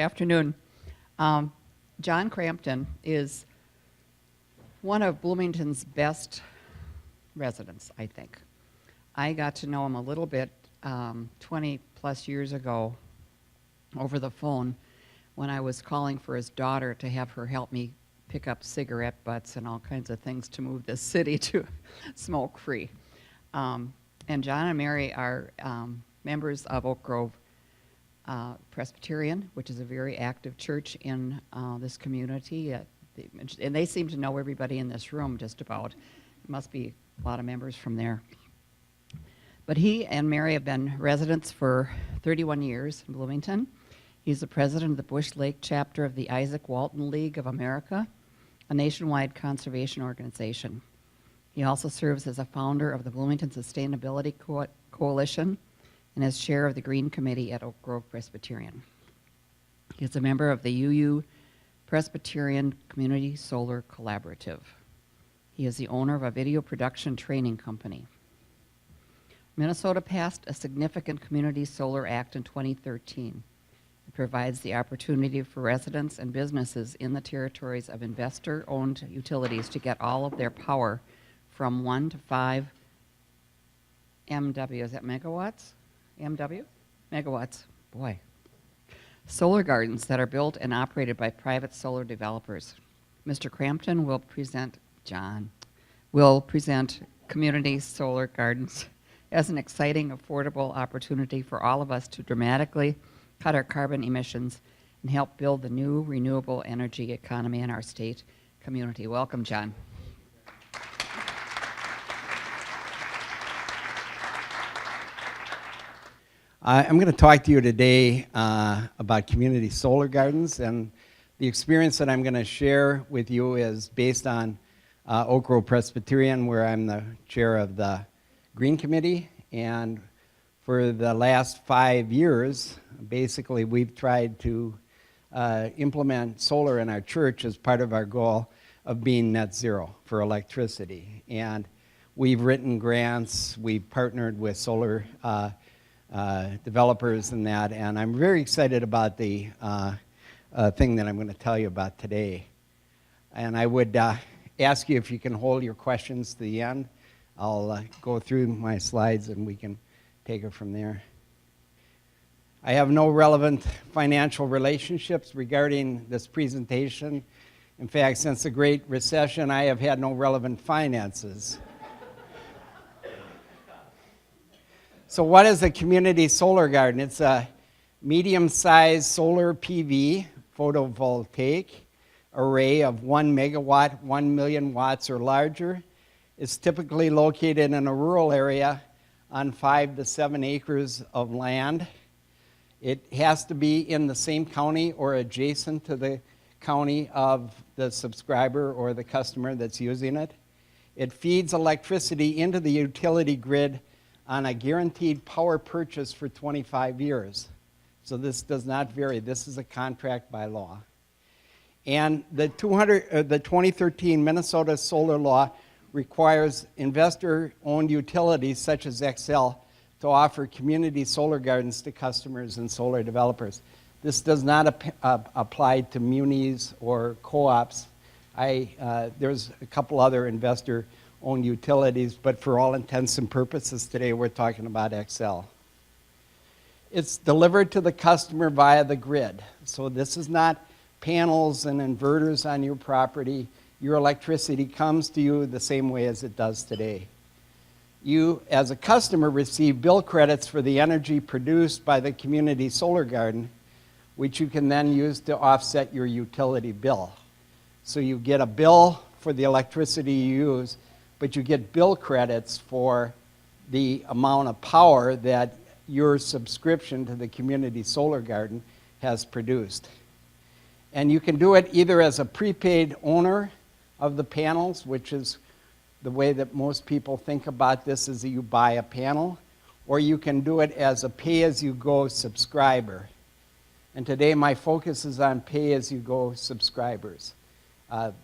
afternoon. John Crampton is one of Bloomington's best residents, I think. I got to know him a little bit 20 plus years ago over the phone when I was calling for his daughter to have her help me pick up cigarette butts and all kinds of things to move this city to smoke-free. And John and Mary are members of Oak Grove Presbyterian, which is a very active church in this community. And they seem to know everybody in this room just about. Must be a lot of members from there. But he and Mary have been residents for 31 years in Bloomington. He's the president of the Bush Lake chapter of the Izaak Walton League of America, a nationwide conservation organization. He also serves as a founder of the Bloomington Sustainability Coalition and as chair of the Green Committee at Oak Grove Presbyterian. He is a member of the UU-Presbyterian Community Solar Collaborative. He is the owner of a video production training company. Minnesota passed a significant Community Solar Act in 2013. It provides the opportunity for residents and businesses in the territories of investor-owned utilities to get all of their power from 1 to 5 MW. Is that megawatts? MW? Megawatts. Boy. Solar gardens that are built and operated by private solar developers. Mr. Crampton will present, community solar gardens as an exciting, affordable opportunity for all of us to dramatically cut our carbon emissions and help build the new renewable energy economy in our state community. Welcome, John. I'm going to talk to you today about community solar gardens, and the experience that I'm going to share with you is based on Oak Grove Presbyterian, where I'm the chair of the Green Committee, and for the last 5 years, basically we've tried to implement solar in our church as part of our goal of being net zero for electricity. And we've written grants, we've partnered with solar developers and that, and I'm very excited about the thing that I'm going to tell you about today. And I would ask you if you can hold your questions to the end. I'll go through my slides and we can take it from there. I have no relevant financial relationships regarding this presentation. In fact, since the Great Recession, I have had no relevant finances. So what is a community solar garden? It's a medium-sized solar PV, photovoltaic, array of 1 megawatt, 1 million watts or larger. It's typically located in a rural area on 5 to 7 acres of land. It has to be in the same county or adjacent to the county of the subscriber or the customer that's using it. It feeds electricity into the utility grid on a guaranteed power purchase for 25 years. So this does not vary. This is a contract by law. And the 2013 Minnesota solar law requires investor-owned utilities such as Xcel to offer community solar gardens to customers and solar developers. This does not apply to munis or co-ops. There's a couple other investor-owned utilities, but for all intents and purposes today, we're talking about Xcel. It's delivered to the customer via the grid. So this is not panels and inverters on your property. Your electricity comes to you the same way as it does today. You, as a customer, receive bill credits for the energy produced by the community solar garden, which you can then use to offset your utility bill. So you get a bill for the electricity you use, but you get bill credits for the amount of power that your subscription to the community solar garden has produced. And you can do it either as a prepaid owner of the panels, which is the way that most people think about this, is that you buy a panel, or you can do it as a pay-as-you-go subscriber. And today my focus is on pay-as-you-go subscribers.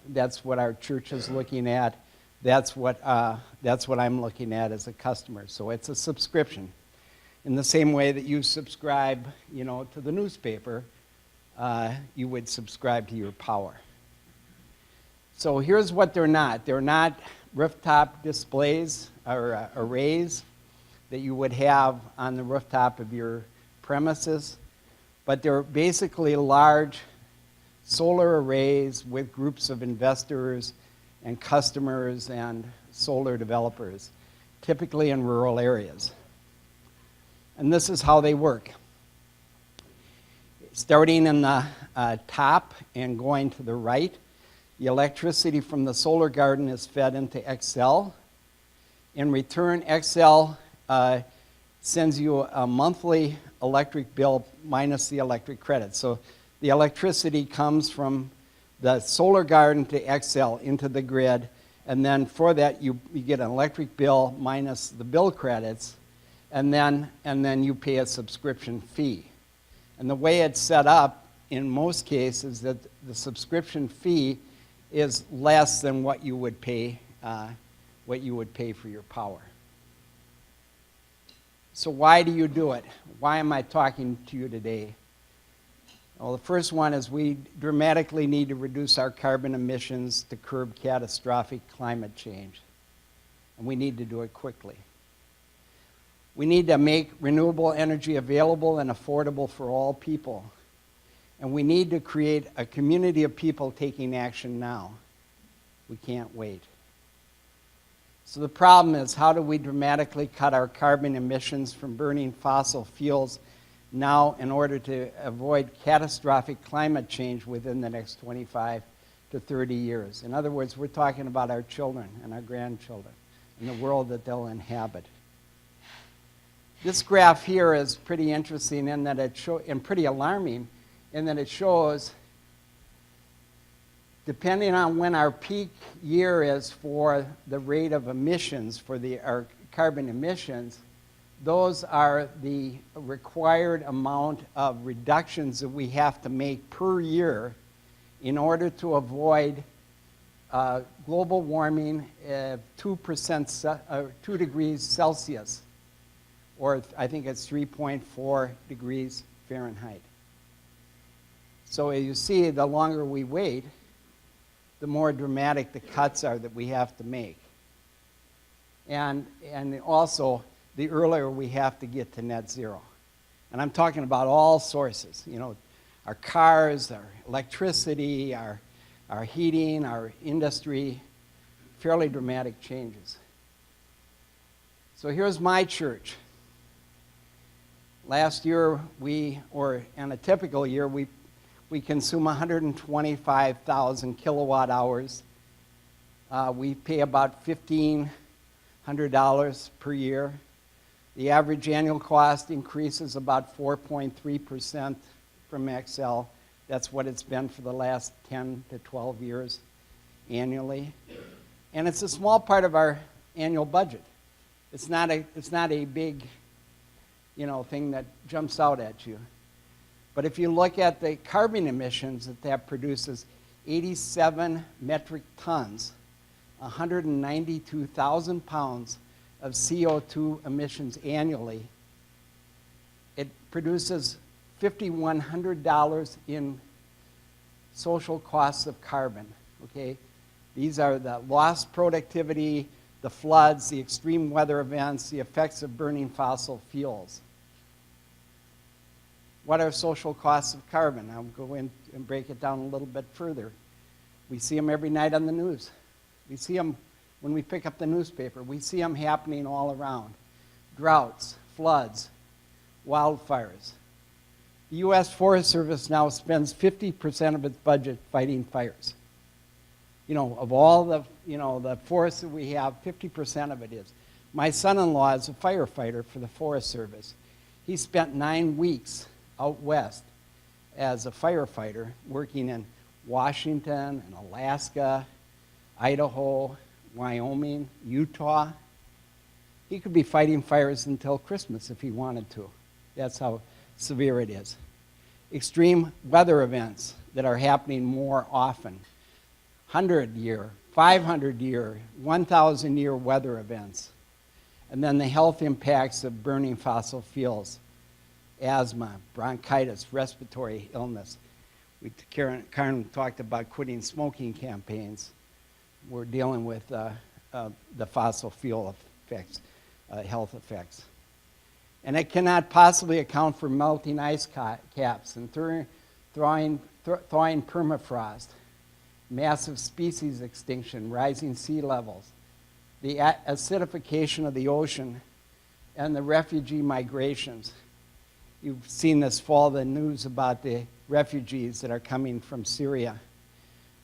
That's what our church is looking at. That's what I'm looking at as a customer. So it's a subscription. In the same way that you subscribe, to the newspaper, you would subscribe to your power. So here's what they're not. They're not rooftop displays or arrays that you would have on the rooftop of your premises, but they're basically large solar arrays with groups of investors and customers and solar developers, typically in rural areas. And this is how they work. Starting in the top and going to the right, the electricity from the solar garden is fed into Xcel. In return, Xcel sends you a monthly electric bill minus the electric credit. So the electricity comes from the solar garden to Xcel into the grid, and then for that you get an electric bill minus the bill credits, and then you pay a subscription fee. And the way it's set up in most cases that the subscription fee is less than what you would pay for your power. So why do you do it? Why am I talking to you today? Well, the first one is we dramatically need to reduce our carbon emissions to curb catastrophic climate change. And we need to do it quickly. We need to make renewable energy available and affordable for all people. And we need to create a community of people taking action now. We can't wait. So the problem is, how do we dramatically cut our carbon emissions from burning fossil fuels now in order to avoid catastrophic climate change within the next 25 to 30 years? In other words, we're talking about our children and our grandchildren and the world that they'll inhabit. This graph here is pretty interesting in that and pretty alarming in that it shows, depending on when our peak year is for the rate of emissions, for our carbon emissions, those are the required amount of reductions that we have to make per year in order to avoid global warming of 2 degrees Celsius, or I think it's 3.4 degrees Fahrenheit. So as you see, the longer we wait, the more dramatic the cuts are that we have to make. And also, the earlier we have to get to net zero. And I'm talking about all sources, our cars, our electricity, our heating, our industry, fairly dramatic changes. So here's my church. Last year, in a typical year, we consume 125,000 kilowatt hours. We pay about $1,500 per year. The average annual cost increases about 4.3% from Xcel. That's what it's been for the last 10 to 12 years annually. And it's a small part of our annual budget. It's not a big, thing that jumps out at you. But if you look at the carbon emissions that produces, 87 metric tons, 192,000 pounds of CO2 emissions annually, it produces $5,100 in social costs of carbon, okay? These are the lost productivity, the floods, the extreme weather events, the effects of burning fossil fuels. What are social costs of carbon? I'll go in and break it down a little bit further. We see them every night on the news. We see them when we pick up the newspaper. We see them happening all around. Droughts, floods, wildfires. The U.S. Forest Service now spends 50% of its budget fighting fires. Of all the forests that we have, 50% of it is. My son-in-law is a firefighter for the Forest Service. He spent 9 weeks out west as a firefighter working in Washington and Alaska, Idaho, Wyoming, Utah. He could be fighting fires until Christmas if he wanted to. That's how severe it is. Extreme weather events that are happening more often. 100-year, 500-year, 1,000-year weather events. And then the health impacts of burning fossil fuels. Asthma, bronchitis, respiratory illness. Karen talked about quitting smoking campaigns. We're dealing with the fossil fuel effects, health effects. And it cannot possibly account for melting ice caps and thawing permafrost, massive species extinction, rising sea levels, the acidification of the ocean, and the refugee migrations. You've seen this fall the news about the refugees that are coming from Syria.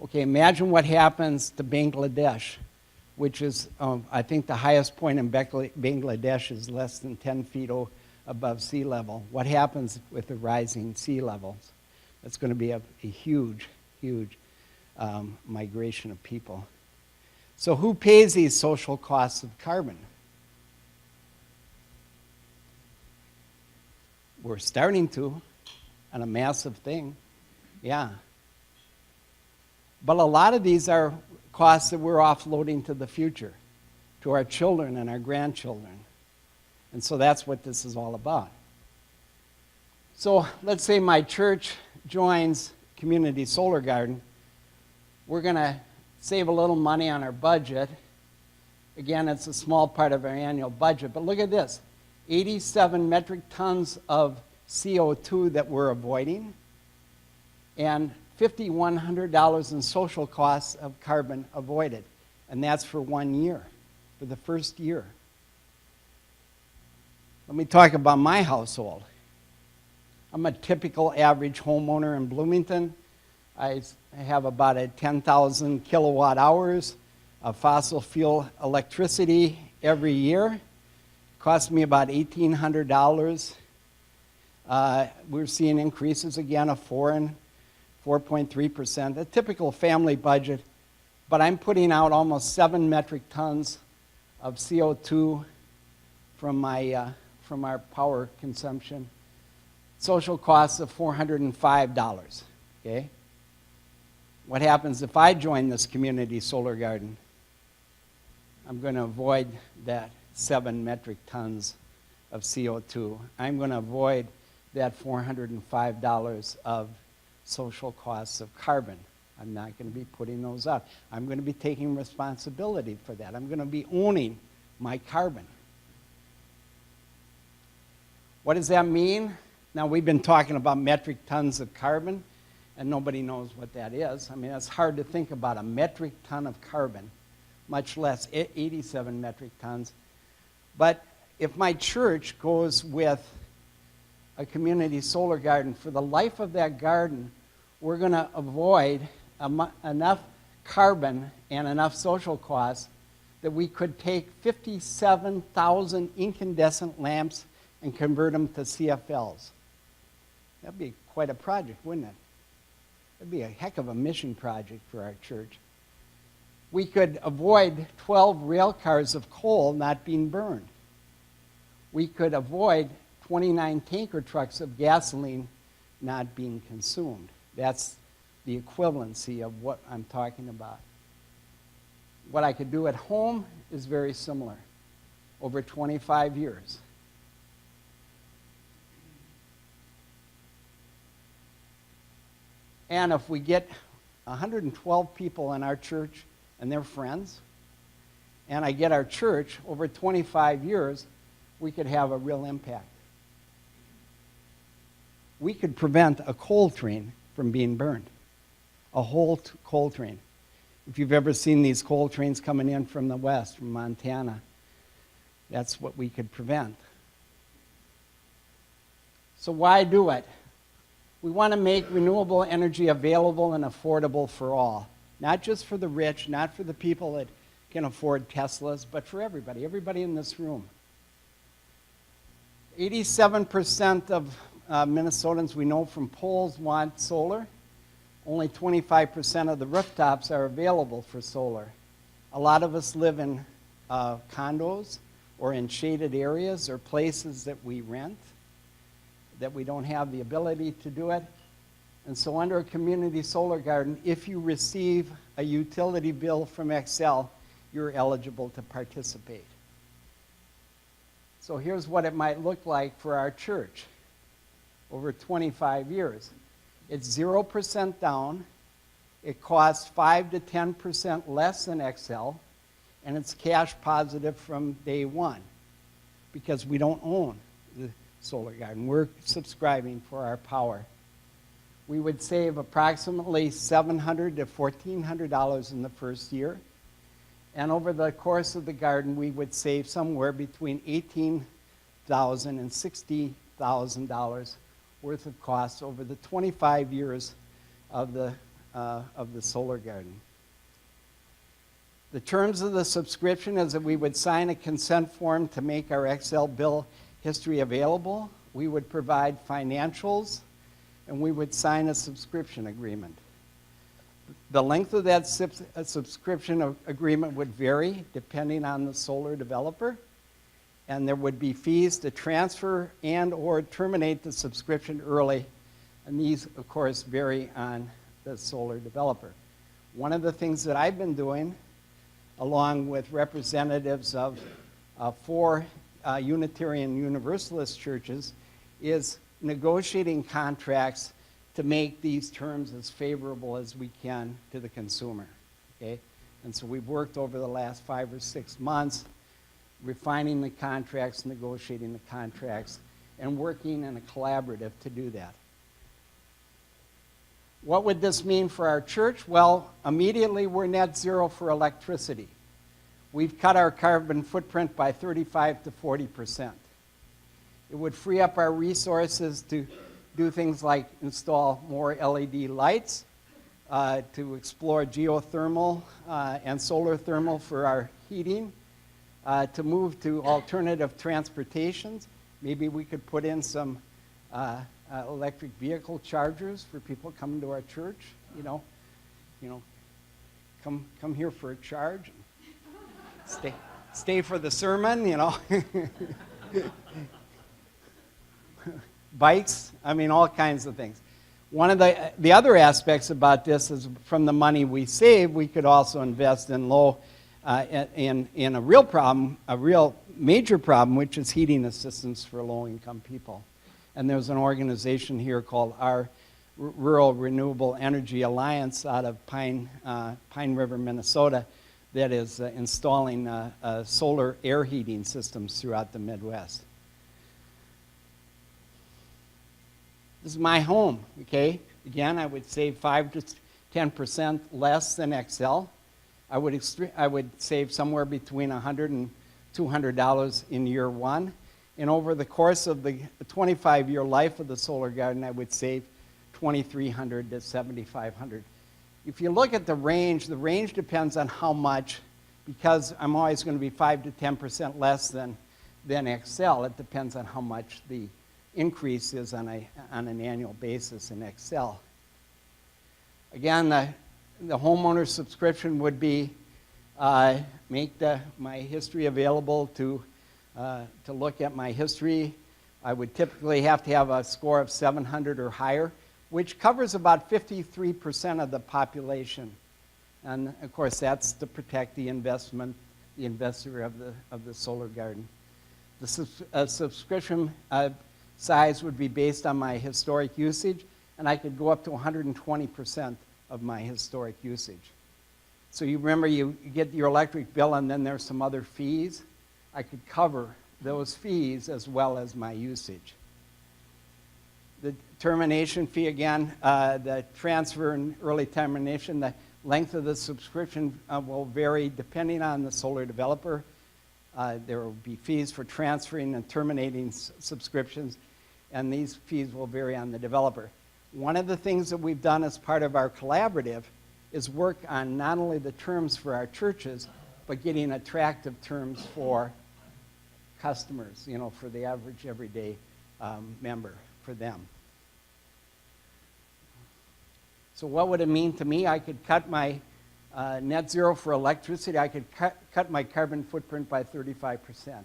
Okay, imagine what happens to Bangladesh, which is, I think the highest point in Bangladesh is less than 10 feet above sea level. What happens with the rising sea levels? That's going to be a huge, huge migration of people. So who pays these social costs of carbon? We're starting to, on a massive thing, yeah. But a lot of these are costs that we're offloading to the future, to our children and our grandchildren. And so that's what this is all about. So let's say my church joins Community Solar Garden. We're going to save a little money on our budget. Again, it's a small part of our annual budget, but look at this. 87 metric tons of CO2 that we're avoiding, and $5,100 in social costs of carbon avoided. And that's for 1 year, for the first year. Let me talk about my household. I'm a typical average homeowner in Bloomington. I have about 10,000 kilowatt hours of fossil fuel electricity every year. Cost me about $1,800. We're seeing increases again of 4.3%, a typical family budget, but I'm putting out almost 7 metric tons of CO2 from our power consumption. Social costs of $405. Okay? What happens if I join this community solar garden? I'm going to avoid that 7 metric tons of CO2. I'm going to avoid that $405 of social costs of carbon. I'm not going to be putting those out. I'm going to be taking responsibility for that. I'm going to be owning my carbon. What does that mean? Now, we've been talking about metric tons of carbon, and nobody knows what that is. I mean, it's hard to think about a metric ton of carbon, much less 87 metric tons. But if my church goes with a community solar garden, for the life of that garden, we're going to avoid enough carbon and enough social costs that we could take 57,000 incandescent lamps and convert them to CFLs. That'd be quite a project, wouldn't it? That'd be a heck of a mission project for our church. We could avoid 12 rail cars of coal not being burned. We could avoid 29 tanker trucks of gasoline not being consumed. That's the equivalency of what I'm talking about. What I could do at home is very similar over 25 years. And if we get 112 people in our church and their friends, and I get our church over 25 years, we could have a real impact. We could prevent a coal train from being burned, a whole coal train. If you've ever seen these coal trains coming in from the west, from Montana, that's what we could prevent. So why do it? We want to make renewable energy available and affordable for all. Not just for the rich, not for the people that can afford Teslas, but for everybody in this room. 87% of Minnesotans we know from polls want solar. Only 25% of the rooftops are available for solar. A lot of us live in condos or in shaded areas or places that we rent, that we don't have the ability to do it. And so under a community solar garden, if you receive a utility bill from Xcel, you're eligible to participate. So here's what it might look like for our church over 25 years. It's 0% down. It costs 5 to 10% less than XL, and it's cash positive from day one because we don't own the solar garden. We're subscribing for our power. We would save approximately $700 to $1,400 in the first year. And over the course of the garden, we would save somewhere between $18,000 and $60,000 worth of costs over the 25 years of the solar garden. The terms of the subscription is that we would sign a consent form to make our XL bill history available. We would provide financials, and we would sign a subscription agreement. The length of that subscription agreement would vary depending on the solar developer, and there would be fees to transfer and or terminate the subscription early, and these, of course, vary on the solar developer. One of the things that I've been doing, along with representatives of 4 Unitarian Universalist churches, is negotiating contracts to make these terms as favorable as we can to the consumer. Okay? And so we've worked over the last 5 or 6 months refining the contracts, negotiating the contracts, and working in a collaborative to do that. What would this mean for our church? Well, immediately we're net zero for electricity. We've cut our carbon footprint by 35 to 40%. It would free up our resources to do things like install more LED lights, to explore geothermal and solar thermal for our heating, to move to alternative transportations. Maybe we could put in some electric vehicle chargers for people coming to our church. Come here for a charge, and stay for the sermon. Bikes, all kinds of things. One of the other aspects about this is from the money we save, we could also invest in in a real major problem, which is heating assistance for low-income people. And there's an organization here called our Rural Renewable Energy Alliance out of Pine River, Minnesota, that is installing solar air heating systems throughout the Midwest. This is my home, okay? Again, I would save 5 to 10% less than XL. I would save somewhere between $100 and $200 in year one. And over the course of the 25-year life of the solar garden, I would save $2,300 to $7,500. If you look at the range depends on how much, because I'm always going to be 5 to 10% less than XL. It depends on how much the increase is on an annual basis in XL. Again, the homeowner subscription would be make my history available to look at my history. I would typically have to have a score of 700 or higher, which covers about 53% of the population. And of course, that's to protect the investor of the solar garden. The subscription size would be based on my historic usage, and I could go up to 120% of my historic usage. So you remember, you get your electric bill and then there's some other fees. I could cover those fees as well as my usage. The termination fee, again, the transfer and early termination, the length of the subscription will vary depending on the solar developer. There will be fees for transferring and terminating subscriptions, and these fees will vary on the developer. One of the things that we've done as part of our collaborative is work on not only the terms for our churches, but getting attractive terms for customers, for the average everyday member, for them. So what would it mean to me? I could cut my net zero for electricity. I could cut my carbon footprint by 35%.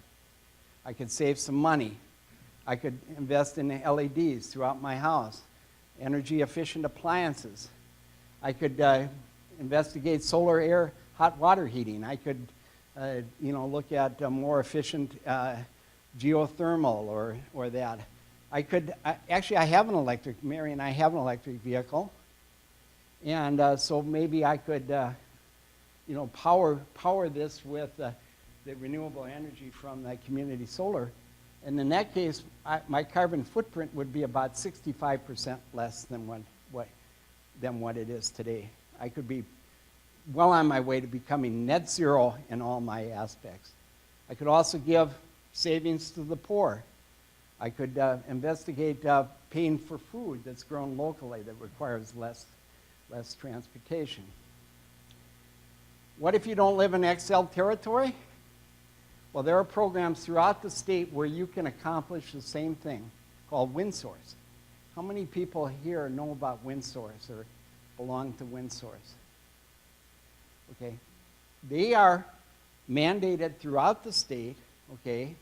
I could save some money. I could invest in LEDs throughout my house, energy efficient appliances. I could investigate solar air hot water heating. I could look at more efficient geothermal or that. Actually, I have an electric, Mary and I have an electric vehicle. And so maybe I could, power this with the renewable energy from the community solar. And in that case, my carbon footprint would be about 65% less than what it is today. I could be well on my way to becoming net zero in all my aspects. I could also give savings to the poor. I could investigate paying for food that's grown locally that requires less transportation. What if you don't live in XL territory? Well, there are programs throughout the state where you can accomplish the same thing, called WindSource. How many people here know about WindSource or belong to WindSource? Okay. They are mandated throughout the state, okay,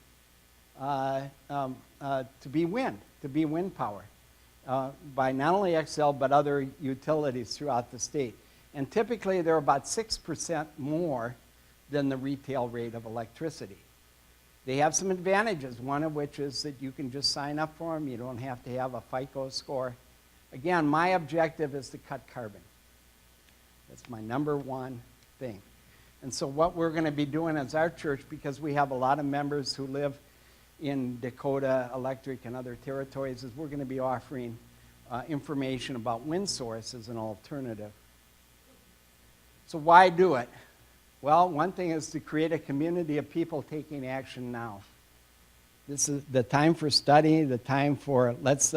to be wind power by not only XL but other utilities throughout the state. And typically they're about 6% more than the retail rate of electricity. They have some advantages, one of which is that you can just sign up for them. You don't have to have a FICO score. Again, my objective is to cut carbon. That's my number one thing. And so what we're going to be doing as our church, because we have a lot of members who live in Dakota Electric and other territories, is we're going to be offering information about WindSource as an alternative. So why do it? Well, one thing is to create a community of people taking action now. This is the time for study, the time for let's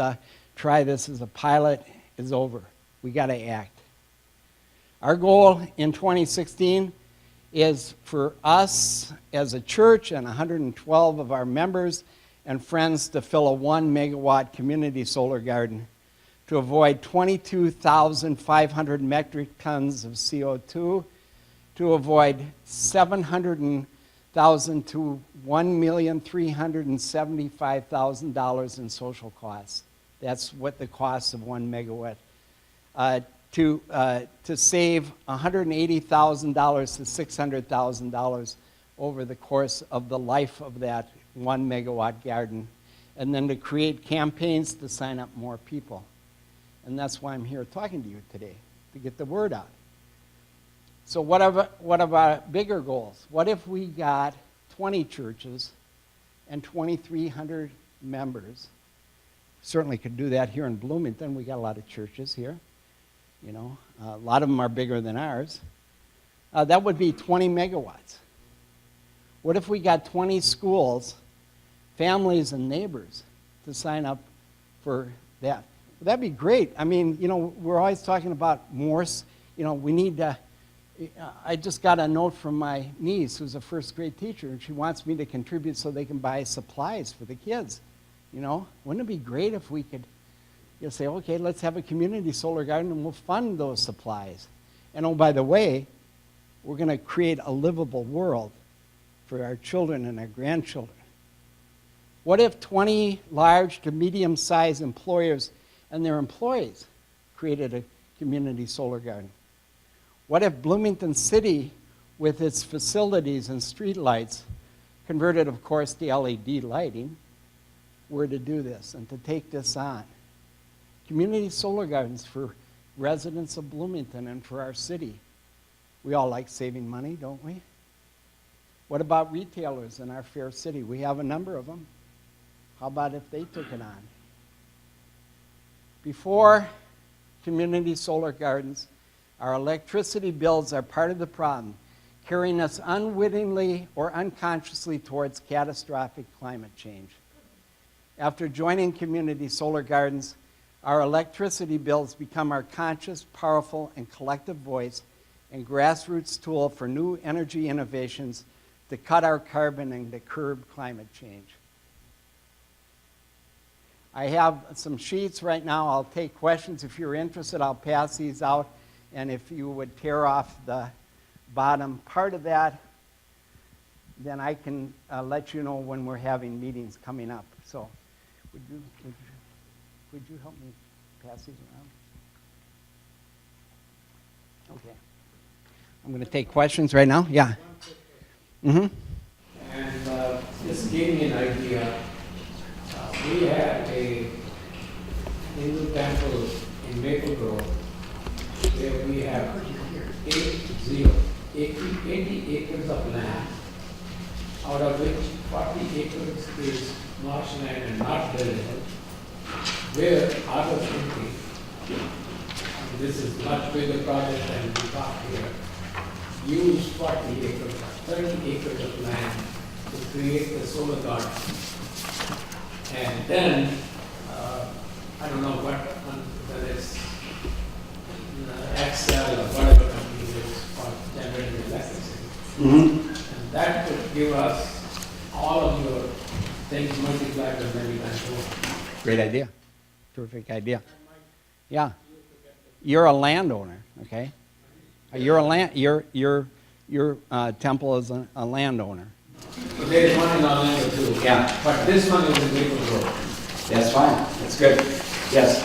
try this as a pilot is over. We got to act. Our goal in 2016 is for us as a church and 112 of our members and friends to fill a 1 megawatt community solar garden to avoid 22,500 metric tons of CO2, to avoid $700,000 to $1,375,000 in social costs. That's what the cost of 1 megawatt. To save $180,000 to $600,000 over the course of the life of that 1 megawatt garden, and then to create campaigns to sign up more people. And that's why I'm here talking to you today, to get the word out. So what are our bigger goals? What if we got 20 churches and 2,300 members? Certainly could do that here in Bloomington. We got a lot of churches here. You know, a lot of them are bigger than ours. That would be 20 megawatts. What if we got 20 schools, families, and neighbors to sign up for that? Well, that'd be great. I mean, you know, we're always talking about more, you know, we need to, I just got a note from my niece who's a first grade teacher, and she wants me to contribute so they can buy supplies for the kids. You know, wouldn't it be great if we could say, okay, let's have a community solar garden and we'll fund those supplies. And oh, by the way, we're going to create a livable world for our children and our grandchildren. What if 20 large to medium-sized employers and their employees created a community solar garden? What if Bloomington City, with its facilities and street lights, converted, of course, to LED lighting, were to do this and to take this on? Community solar gardens for residents of Bloomington and for our city. We all like saving money, don't we? What about retailers in our fair city? We have a number of them. How about if they took it on? Before community solar gardens, our electricity bills are part of the problem, carrying us unwittingly or unconsciously towards catastrophic climate change. After joining community solar gardens, our electricity bills become our conscious, powerful, and collective voice and grassroots tool for new energy innovations to cut our carbon and to curb climate change. I have some sheets right now. I'll take questions. If you're interested, I'll pass these out. And if you would tear off the bottom part of that, then I can let you know when we're having meetings coming up. So would you help me pass these around? Okay. I'm going to take questions right now. Yeah. Mm-hmm. And this gave me an idea. We have a Hindu temple in Maple Grove where we have 80 acres of land, out of which 40 acres is marshland and not buildable. Where I was thinking, and this is much bigger project than we got here, use 40 acres, 30 acres of land to create the solar garden. And then, I don't know what, whether it's Excel or whatever company it is for generating electricity. And that could give us all of your things multiplied by many times more. Great idea. Terrific idea. Yeah. You're a landowner, okay? Your temple is a landowner. So there is one in Orlando too. Yeah. But this one is in Maple Grove. That's fine. That's good. Yes.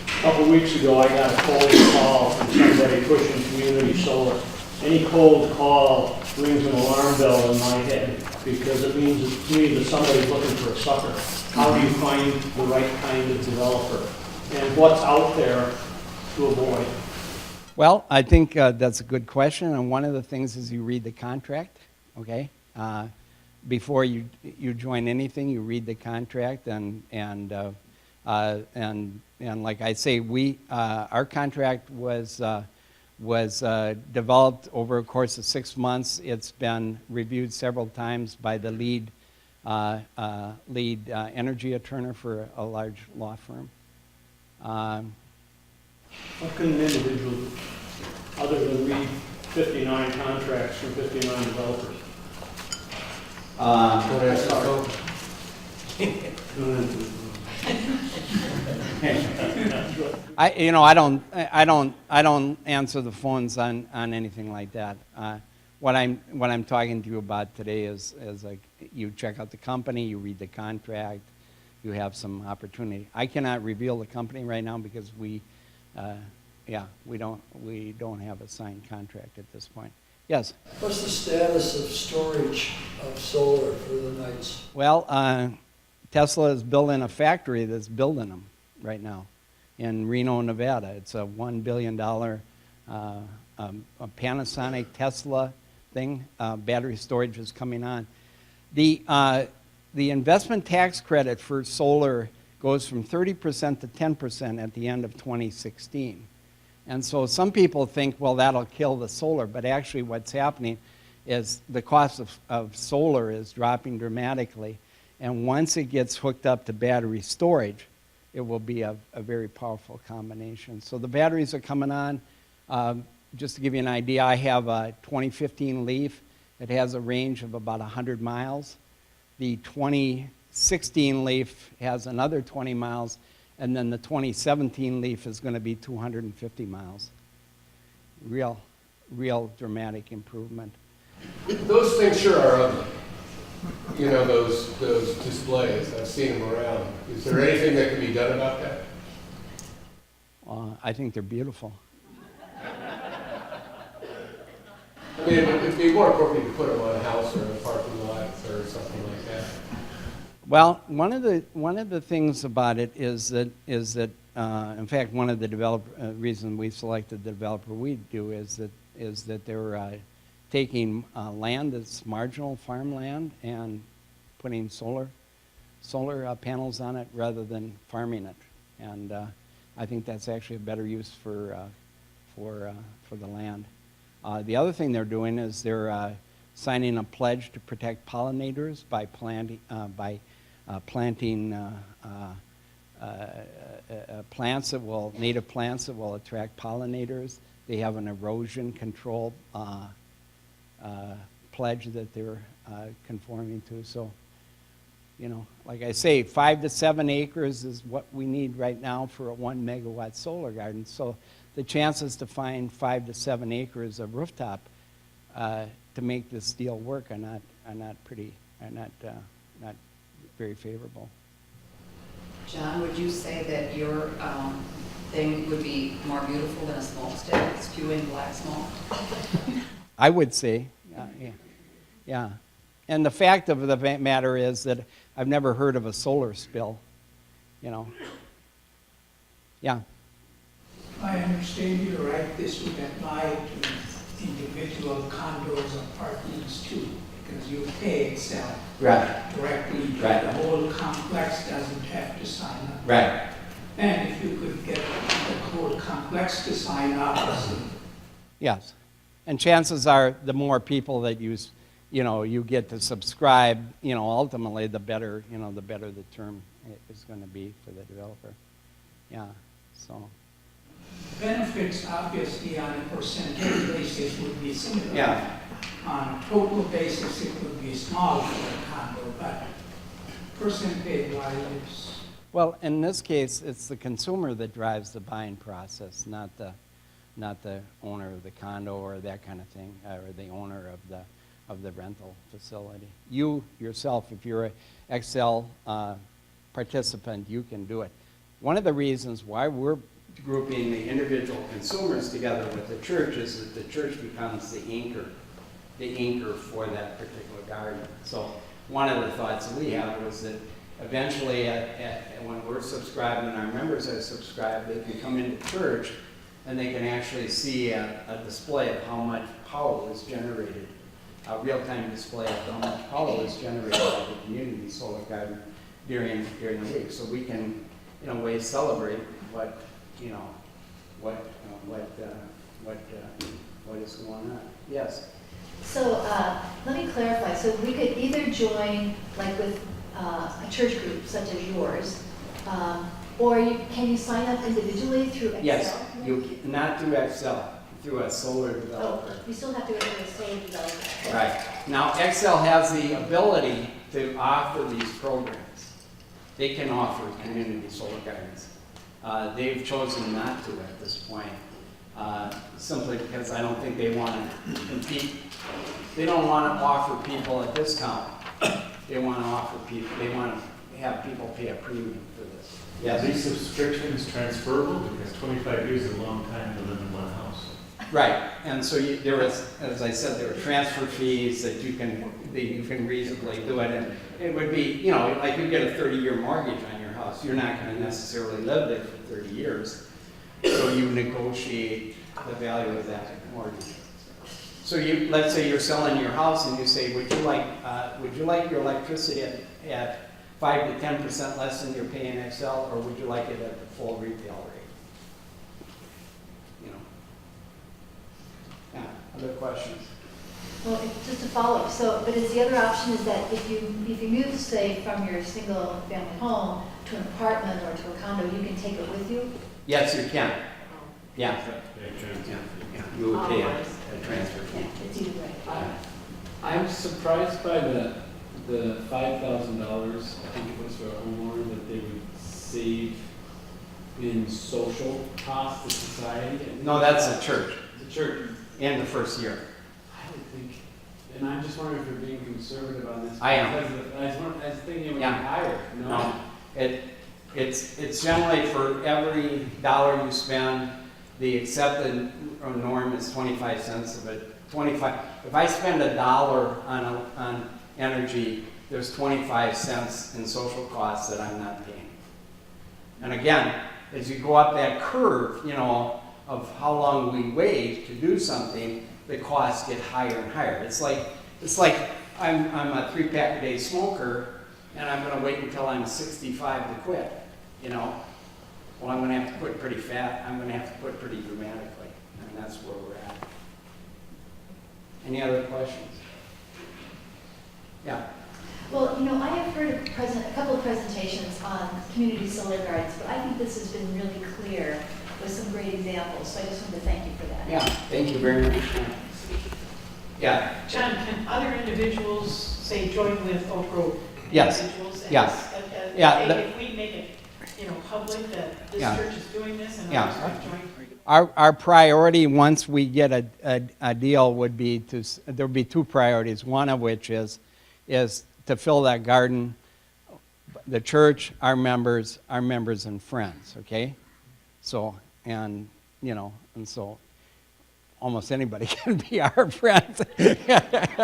A couple weeks ago, I got a cold call from somebody pushing community solar. Any cold call rings an alarm bell in my head because it means to me that somebody's looking for a sucker. How do you find the right kind of developer? And what's out there to avoid? Well, I think that's a good question, and one of the things is you read the contract, okay? Before you join anything, you read the contract, and like I say, our contract was developed over a course of 6 months. It's been reviewed several times by the lead energy attorney for a large law firm. What can an individual do other than read 59 contracts from 59 developers? I don't answer the phones on anything like that. What I'm talking to you about today is like you check out the company, you read the contract, you have some opportunity. I cannot reveal the company right now because we don't have a signed contract at this point. Yes. What's the status of storage of solar for the nights? Well, Tesla is building a factory that's building them right now in Reno, Nevada. It's a $1 billion a Panasonic Tesla thing. Battery storage is coming on. The investment tax credit for solar goes from 30% to 10% at the end of 2016. And so some people think, well, that'll kill the solar, but actually what's happening is the cost of solar is dropping dramatically. And once it gets hooked up to battery storage, it will be a very powerful combination. So the batteries are coming on. Just to give you an idea, I have a 2015 Leaf. It has a range of about 100 miles. The 2016 Leaf has another 20 miles, and then the 2017 Leaf is going to be 250 miles. Real dramatic improvement. Those things sure are ugly. You know, those displays. I've seen them around. Is there anything that can be done about that? I think they're beautiful. I mean, it'd be more appropriate to put them on a house or in a parking lot or something like that. Well, one of the things about it is that in fact, one of the reason we selected the developer we do is that they're taking land that's marginal farmland and putting solar panels on it rather than farming it, and I think that's actually a better use for the land. The other thing they're doing is they're signing a pledge to protect pollinators by planting native plants that will attract pollinators. They have an erosion control pledge that they're conforming to. So, you know, like I say, 5 to 7 acres is what we need right now for a 1 megawatt solar garden. So the chances to find 5 to 7 acres of rooftop to make this deal work are not very favorable. John, would you say that your thing would be more beautiful than a smokestack spewing black smoke? I would say, yeah. And the fact of the matter is that I've never heard of a solar spill, you know. Yeah. I understand you're right, this would apply to individual condos, apartments too, because you pay Excel Right. directly. Right. The whole complex doesn't have to sign up. Right. And if you could get the whole complex to sign up, Yes. And chances are the more people that use, you get to subscribe, ultimately the better, the better the term is going to be for the developer. Yeah. So. benefits obviously on a percentage basis would be similar. Yeah. On a total basis, it would be small for a condo, but percentage-wise, it's Well, in this case, it's the consumer that drives the buying process, not the owner of the condo or that kind of thing, or the owner of the rental facility. You yourself, if you're an XL participant, you can do it. One of the reasons why we're grouping the individual consumers together with the church is that the church becomes the anchor for that particular garden. So one of the thoughts that we have was that eventually, when we're subscribed and our members are subscribed, they can come into church and they can actually see a display of how much power was generated, a real-time display of how much power was generated by the community solar garden during the week. So we can, in a way, celebrate what is going on. Yes. So let me clarify. So we could either join, like with a church group such as yours, or can you sign up individually through Excel? Yes, not through Excel, through a solar developer. Oh, you still have to go to the same developer. Right. Now, Excel has the ability to offer these programs. They can offer community solar gardens. They've chosen not to at this point, simply because I don't think they want to compete. They don't want to offer people a discount. They want to have people pay a premium for this. Are these subscriptions transferable? Because 25 years is a long time to live in one house. Right, and so there is, as I said, there are transfer fees that you can reasonably do it, and it would be, like you get a 30-year mortgage on your house, you're not going to necessarily live there for 30 years, so you negotiate the value of that mortgage. So let's say you're selling your house and you say, would you like your electricity at 5 to 10% less than you're paying Excel, or would you like it at the full retail rate? Yeah, other questions? Well, just to follow up, but is the other option is that if you move, say, from your single family home to an apartment or to a condo, you can take it with you? Yes, you can. Yeah. You would pay a transfer fee. Yeah, it's either way. I'm surprised by the $5,000, I think it was for a homeowner, that they would save in social costs to society. No, that's the church. The church. In the first year. I would think, and I'm just wondering if you're being conservative on this. I am. Because I was thinking it would be Yeah. higher, No, it's generally for every dollar you spend, the accepted norm is 25 cents of it. If I spend $1 on energy, there's 25 cents in social costs that I'm not paying. And again, as you go up that curve, of how long we wait to do something, the costs get higher and higher. It's like I'm a 3-pack-a-day smoker, and I'm going to wait until I'm 65 to quit. Well, I'm going to have to quit pretty fast. I'm going to have to quit pretty dramatically, and that's where we're at. Any other questions? Yeah. Well, I have heard a couple of presentations on community solar gardens, but I think this has been really clear with some great examples, so I just wanted to thank you for that. Yeah, thank you very much. Yeah. John, can other individuals, say, join with Oak Grove Yes. individuals? And Yeah. Yeah, if we make it, public that this Yeah. church is doing this and Yeah. others might join? Our priority, once we get a deal, would be there would be 2 priorities. One of which is to fill that garden, the church, our members and friends. Okay, so so almost anybody can be our friend. Yeah.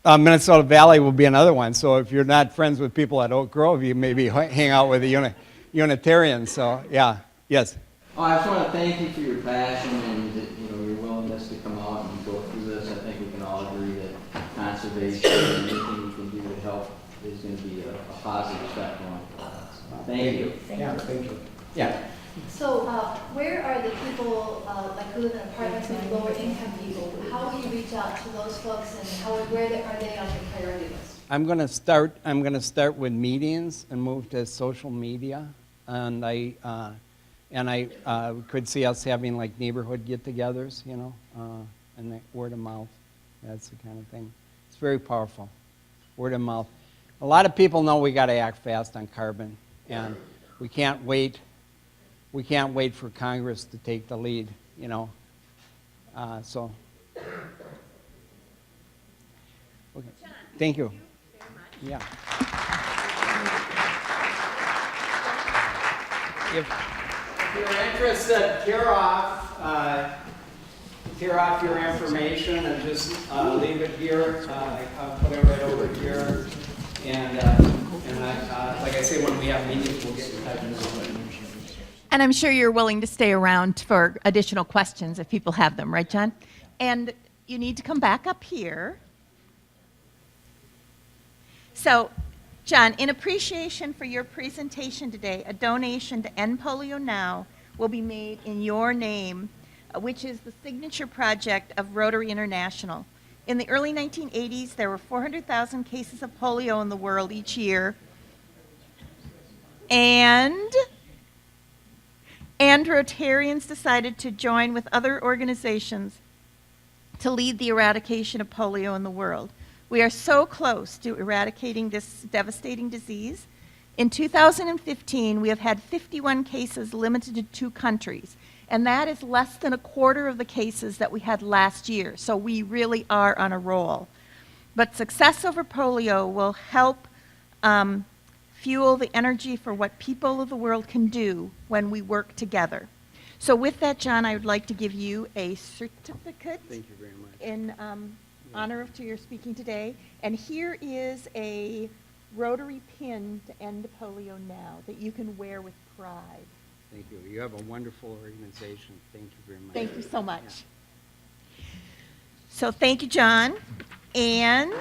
Minnesota Valley will be another one. So if you're not friends with people at Oak Grove, you maybe hang out with the Unitarians. So yeah, yes. Oh, I just want to thank you for your passion and your willingness to come out and go through this. I think we can all agree that conservation and anything we can do to help is going to be a positive step going forward. Thank you. Thank you. Yeah. So where are the people like who live in apartments with lower income people? How will you reach out to those folks, and where are they on your priority list? I'm going to start with meetings and move to social media, and I could see us having like neighborhood get-togethers, and the word of mouth. That's the kind of thing. It's very powerful. Word of mouth. A lot of people know we got to act fast on carbon, and we can't wait. We can't wait for Congress to take the lead, So. Okay. Thank you. Yeah. If you're interested, tear off your information and just leave it here. I'll put it right over here. And like I say, when we have meetings, we'll get in touch with you. And I'm sure you're willing to stay around for additional questions if people have them, right, John? And you need to come back up here. So, John, in appreciation for your presentation today, a donation to End Polio Now will be made in your name, which is the signature project of Rotary International. In the early 1980s, there were 400,000 cases of polio in the world each year. And Rotarians decided to join with other organizations to lead the eradication of polio in the world. We are so close to eradicating this devastating disease. In 2015, we have had 51 cases limited to 2 countries, and that is less than a quarter of the cases that we had last year, so we really are on a roll. But success over polio will help fuel the energy for what people of the world can do when we work together. So with that, John, I would like to give you a certificate. Thank you very much. In honor of your speaking today. And here is a Rotary pin to End Polio Now that you can wear with pride. Thank you. You have a wonderful organization. Thank you very much. Thank you so much. So thank you, John. And